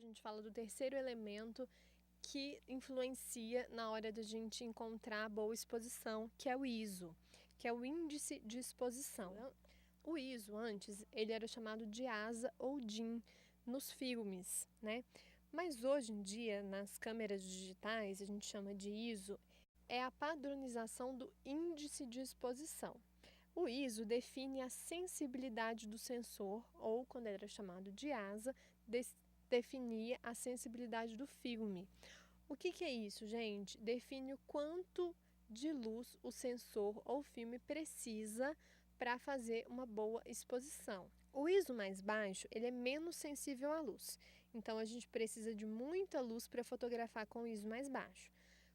gente fala do terceiro elemento que influencia na hora da gente encontrar a boa exposição, que é o ISO, que é o índice de exposição. O ISO, antes, ele era chamado de ASA ou DIN nos filmes, né? Mas hoje em dia, nas câmeras digitais, a gente chama de ISO, é a padronização do índice de exposição. O ISO define a sensibilidade do sensor, ou, quando era chamado de ASA, definia a sensibilidade do filme. O que é isso, gente? Define o quanto de luz o sensor ou filme precisa para fazer uma boa exposição. O ISO mais baixo, ele é menos sensível à luz. Então, a gente precisa de muita luz para fotografar com o ISO mais baixo.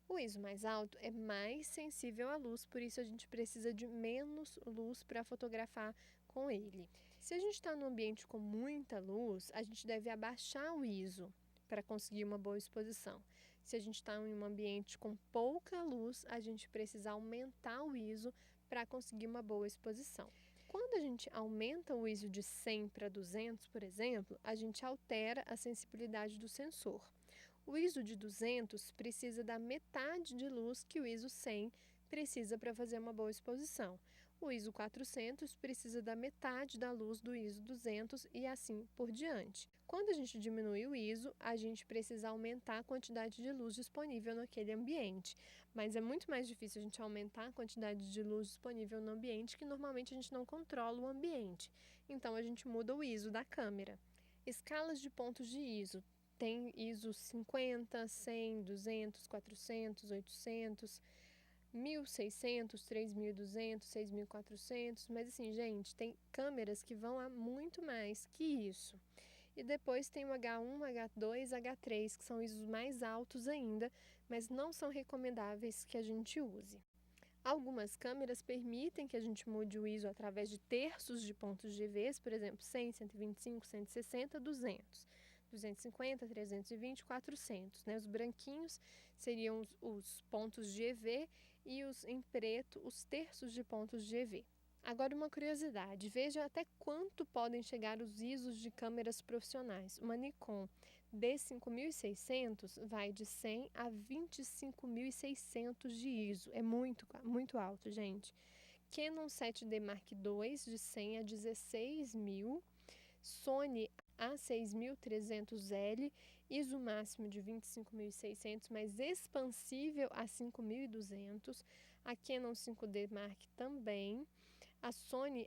O ISO mais alto é mais sensível à luz, por isso a gente precisa de menos luz para fotografar com ele. Se a gente está num ambiente com muita luz, a gente deve abaixar o ISO para conseguir uma boa exposição. Se a gente está em um ambiente com pouca luz, a gente precisa aumentar o ISO para conseguir uma boa exposição. Quando a gente aumenta o ISO de 100 para 200, por exemplo, a gente altera a sensibilidade do sensor. O ISO de 200 precisa da metade de luz que o ISO 100 precisa para fazer uma boa exposição. O ISO 400 precisa da metade da luz do ISO 200 e assim por diante. Quando a gente diminui o ISO, a gente precisa aumentar a quantidade de luz disponível naquele ambiente. Mas é muito mais difícil a gente aumentar a quantidade de luz disponível no ambiente, que normalmente a gente não controla o ambiente. Então a gente muda o ISO da câmera. Escalas de pontos de ISO. Tem ISO 50, 100, 200, 400, 800, 1600, 3200, 6400, mas assim, gente, tem câmeras que vão a muito mais que isso. E depois tem o H1, H2, H3, que são ISOs mais altos ainda, mas não são recomendáveis que a gente use. Algumas câmeras permitem que a gente mude o ISO através de terços de pontos GVs, por exemplo, 100, 125, 160, 200. 250, 320, 400. Né? Os branquinhos seriam os pontos de EV e os em preto, os terços de pontos de EV. Agora, uma curiosidade, veja até quanto podem chegar os ISOs de câmeras profissionais. Uma Nikon D5600 vai de 100 a 25.600 de ISO, é muito alto, gente. Canon 7D Mark II de 100 a 16.000, Sony A6300L, ISO máximo de 25.600, mas expansível a 5.200, a Canon 5D Mark também, a Sony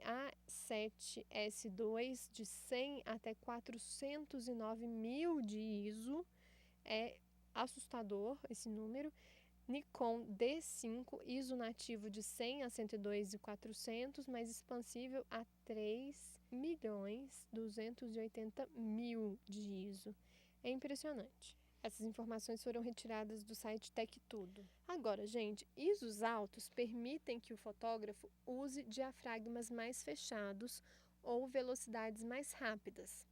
A7S II de 100 até 409.000 de ISO, é assustador esse número. Nikon D5, ISO nativo de 100 a 102.400, mas expansível a 3.280.000 de ISO. É impressionante. Essas informações foram retiradas do site TechTudo. Agora, gente, ISOs altos permitem que o fotógrafo use diafragmas mais fechados ou velocidades mais rápidas.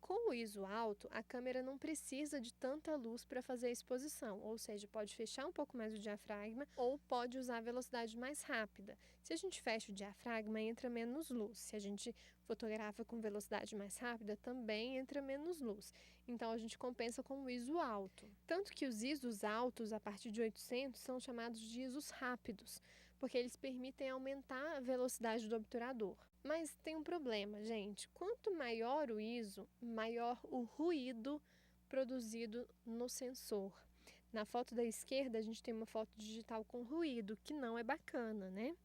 Com o ISO alto, a câmera não precisa de tanta luz para fazer a exposição, ou seja, pode fechar um pouco mais o diafragma ou pode usar a velocidade mais rápida. Se a gente fecha o diafragma, entra menos luz. Se a gente fotografa com velocidade mais rápida, também entra menos luz. Então, a gente compensa com o ISO alto. Tanto que os ISOs altos, a partir de 800, são chamados de ISOs rápidos, porque eles permitem aumentar a velocidade do obturador. Mas tem um problema, gente. Quanto maior o ISO, maior o ruído produzido no sensor. Na foto da esquerda, a gente tem uma foto digital com ruído, que não é bacana, né?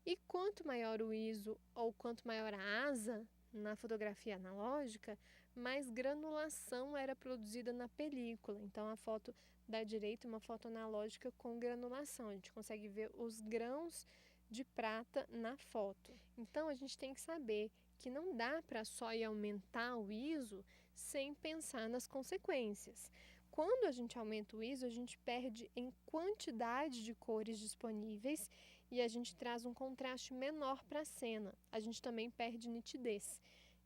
E quanto maior o ISO ou quanto maior a asa na fotografia analógica, mais granulação era produzida na película. Então, a foto da direita é uma foto analógica com granulação. A gente consegue ver os grãos de prata na foto. Então, a gente tem que saber que não dá para só ir aumentar o ISO sem pensar nas consequências. Quando a gente aumenta o ISO, a gente perde em quantidade de cores disponíveis e a gente traz um contraste menor para a cena. A gente também perde nitidez.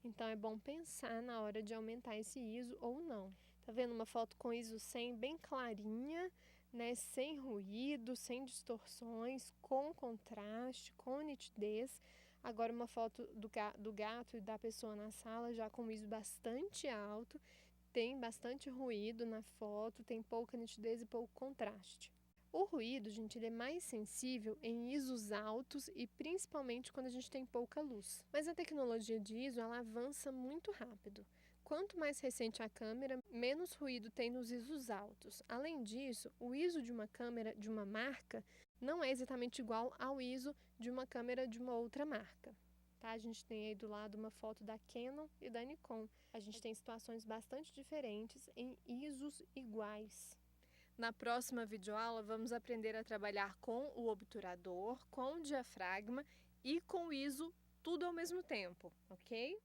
Então, é bom pensar na hora de aumentar esse ISO ou não. Tá vendo uma foto com ISO 100 bem clarinha, né, sem ruído, sem distorções, com contraste, com nitidez. Agora uma foto do gato e da pessoa na sala já com ISO bastante alto, tem bastante ruído na foto, tem pouca nitidez e pouco contraste. O ruído, gente, ele é mais sensível em ISOs altos e principalmente quando a gente tem pouca luz. Mas a tecnologia de ISO, ela avança muito rápido. Quanto mais recente a câmera, menos ruído tem nos ISOs altos. Além disso, o ISO de uma câmera de uma marca não é exatamente igual ao ISO de uma câmera de uma outra marca. Tá? A gente tem aí do lado uma foto da Canon e da Nikon. A gente tem situações bastante diferentes em ISOs iguais. Na próxima videoaula, vamos aprender a trabalhar com o obturador, com o diafragma e com o ISO, tudo ao mesmo tempo, ok?